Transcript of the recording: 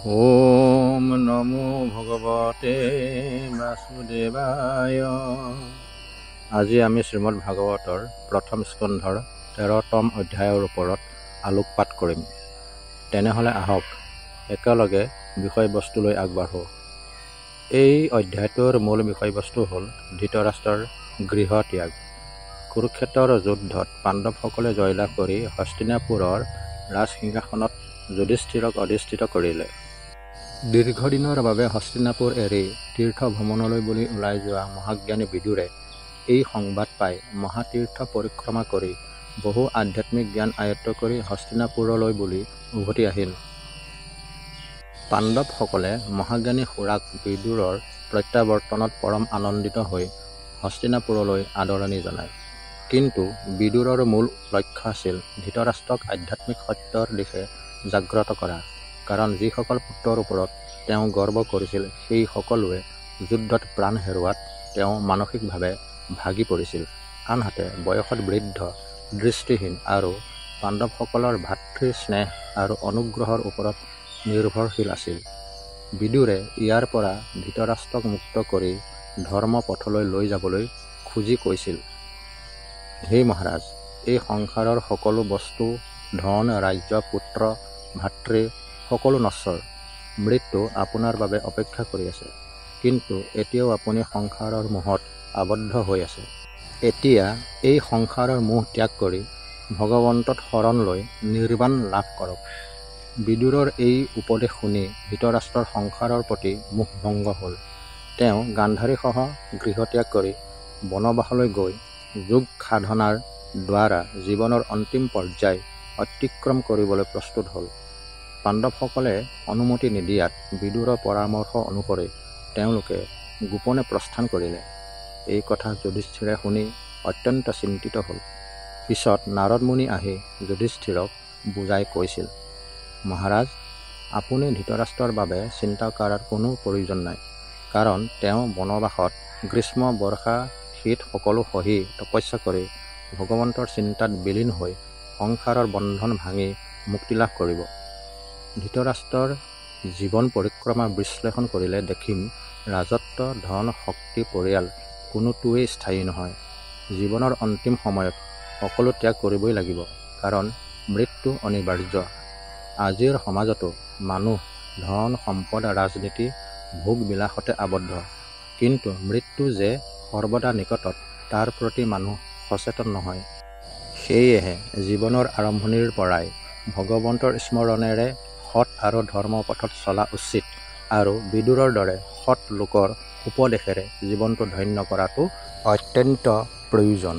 ওম নমো ভগৱতে বাসুদেৱায়। আজি আমি শ্ৰীমদ ভাগৱতৰ প্ৰথম স্কন্ধৰ 13তম অধ্যায়ৰ ওপৰত আলোকপাত কৰিম। তেনেহ'লে আহক একেলগে বিষয়বস্তুলৈ আগবাঢ়ো। এই অধ্যায়টোৰ মূল বিষয়বস্তু হ'ল ধৃতৰাষ্ট্ৰৰ গৃহত্যাগ। কুৰুক্ষেত্ৰৰ যুদ্ধত পাণ্ডৱসকলে জয়লাভ কৰি হস্তিনাপুৰৰ ৰাজসিংহাসনত যুধিষ্ঠিৰক অধিষ্ঠিত কৰিলে। দীৰ্ঘদিনৰ বাবে হস্তিনাপুৰ এৰি তীৰ্থ ভ্ৰমণলৈ বুলি ওলাই যোৱা মহাজ্ঞানী বিদুৰে এই সংবাদ পাই মহাতীৰ্থ পৰিক্ৰমা কৰি বহু আধ্যাত্মিক জ্ঞান আয়ত্ত কৰি হস্তিনাপুৰলৈ বুলি উভতি আহিল। পাণ্ডৱসকলে মহাজ্ঞানী খুৰাক বিদুৰৰ প্ৰত্যাৱৰ্তনত পৰম আনন্দিত হৈ হস্তিনাপুৰলৈ আদৰণি জনায়। কিন্তু বিদুৰৰ মূল লক্ষ্য আছিল ধৃতৰাষ্ট্ৰক আধ্যাত্মিক সত্যৰ দিশে জাগ্ৰত কৰা। কাৰণ যিসকল পুত্ৰৰ ওপৰত তেওঁ গৰ্ব কৰিছিল সেই সকলোৱে যুদ্ধত প্ৰাণ হেৰুৱাত তেওঁ মানসিকভাৱে ভাগি পৰিছিল। আনহাতে বয়সত বৃদ্ধ, দৃষ্টিহীন আৰু পাণ্ডৱসকলৰ ভাতৃ স্নেহ আৰু অনুগ্ৰহৰ ওপৰত নিৰ্ভৰশীল আছিল। বিদুৰে ইয়াৰ পৰা ধৃতৰাষ্ট্ৰক মুক্ত কৰি ধৰ্ম পথলৈ লৈ যাবলৈ খুজি কৈছিল, হে মহাৰাজ, এই সংসাৰৰ সকলো বস্তু, ধন, ৰাজ্য, পুত্ৰ, ভাতৃ সকলো নশ্বৰ। মৃত্যু আপোনাৰ বাবে অপেক্ষা কৰি আছে। কিন্তু এতিয়াও আপুনি সংসাৰৰ মোহত আবদ্ধ হৈ আছে। এতিয়া এই সংসাৰৰ মোহ ত্যাগ কৰি ভগৱন্তত শৰণ লৈ নিৰ্বাণ লাভ কৰক। বিদুৰৰ এই উপদেশ শুনি ধৃতৰাষ্ট্ৰৰ সংসাৰৰ প্ৰতি মোহভংগ হ'ল। তেওঁ গান্ধাৰীসহ গৃহত্যাগ কৰি বনবাসলৈ গৈ যোগ সাধনাৰ দ্বাৰা জীৱনৰ অন্তিম পৰ্যায় অতিক্ৰম কৰিবলৈ প্ৰস্তুত হ'ল। পাণ্ডৱসকলে অনুমতি নিদিয়াত বিদুৰৰ পৰামৰ্শ অনুসৰি তেওঁলোকে গোপনে প্ৰস্থান কৰিলে। এই কথা যুধিষ্ঠিৰে শুনি অত্যন্ত চিন্তিত হ'ল। পিছত নাৰদ মুনি আহি যুধিষ্ঠিৰক বুজাই কৈছিল, মহাৰাজ, আপুনি ধৃতৰাষ্ট্ৰৰ বাবে চিন্তা কৰাৰ কোনো প্ৰয়োজন নাই। কাৰণ তেওঁ বনবাসত গ্ৰীষ্ম, বৰ্ষা, শীত সকলো সহি তপস্যা কৰি ভগৱন্তৰ চিন্তাত বিলীন হৈ সংসাৰৰ বন্ধন ভাঙি মুক্তি লাভ কৰিব। ধৃতৰাষ্ট্ৰৰ জীৱন পৰিক্ৰমা বিশ্লেষণ কৰিলে দেখিম ৰাজত্ব, ধন, শক্তি, পৰিয়াল কোনোটোৱেই স্থায়ী নহয়। জীৱনৰ অন্তিম সময়ত সকলো ত্যাগ কৰিবই লাগিব। কাৰণ মৃত্যু অনিবাৰ্য। আজিৰ সমাজতো মানুহ ধন, সম্পদ, ৰাজনীতি, ভোগ বিলাসতে আবদ্ধ। কিন্তু মৃত্যু যে সৰ্বদা নিকটত তাৰ প্ৰতি মানুহ সচেতন নহয়। সেয়েহে জীৱনৰ আৰম্ভণিৰ পৰাই ভগৱন্তৰ স্মৰণেৰে সৎ আৰু ধৰ্ম পথত চলা উচিত আৰু বিদুৰৰ দৰে সৎ লোকৰ উপদেশেৰে জীৱনটো ধন্য কৰাটো অত্যন্ত প্ৰয়োজন।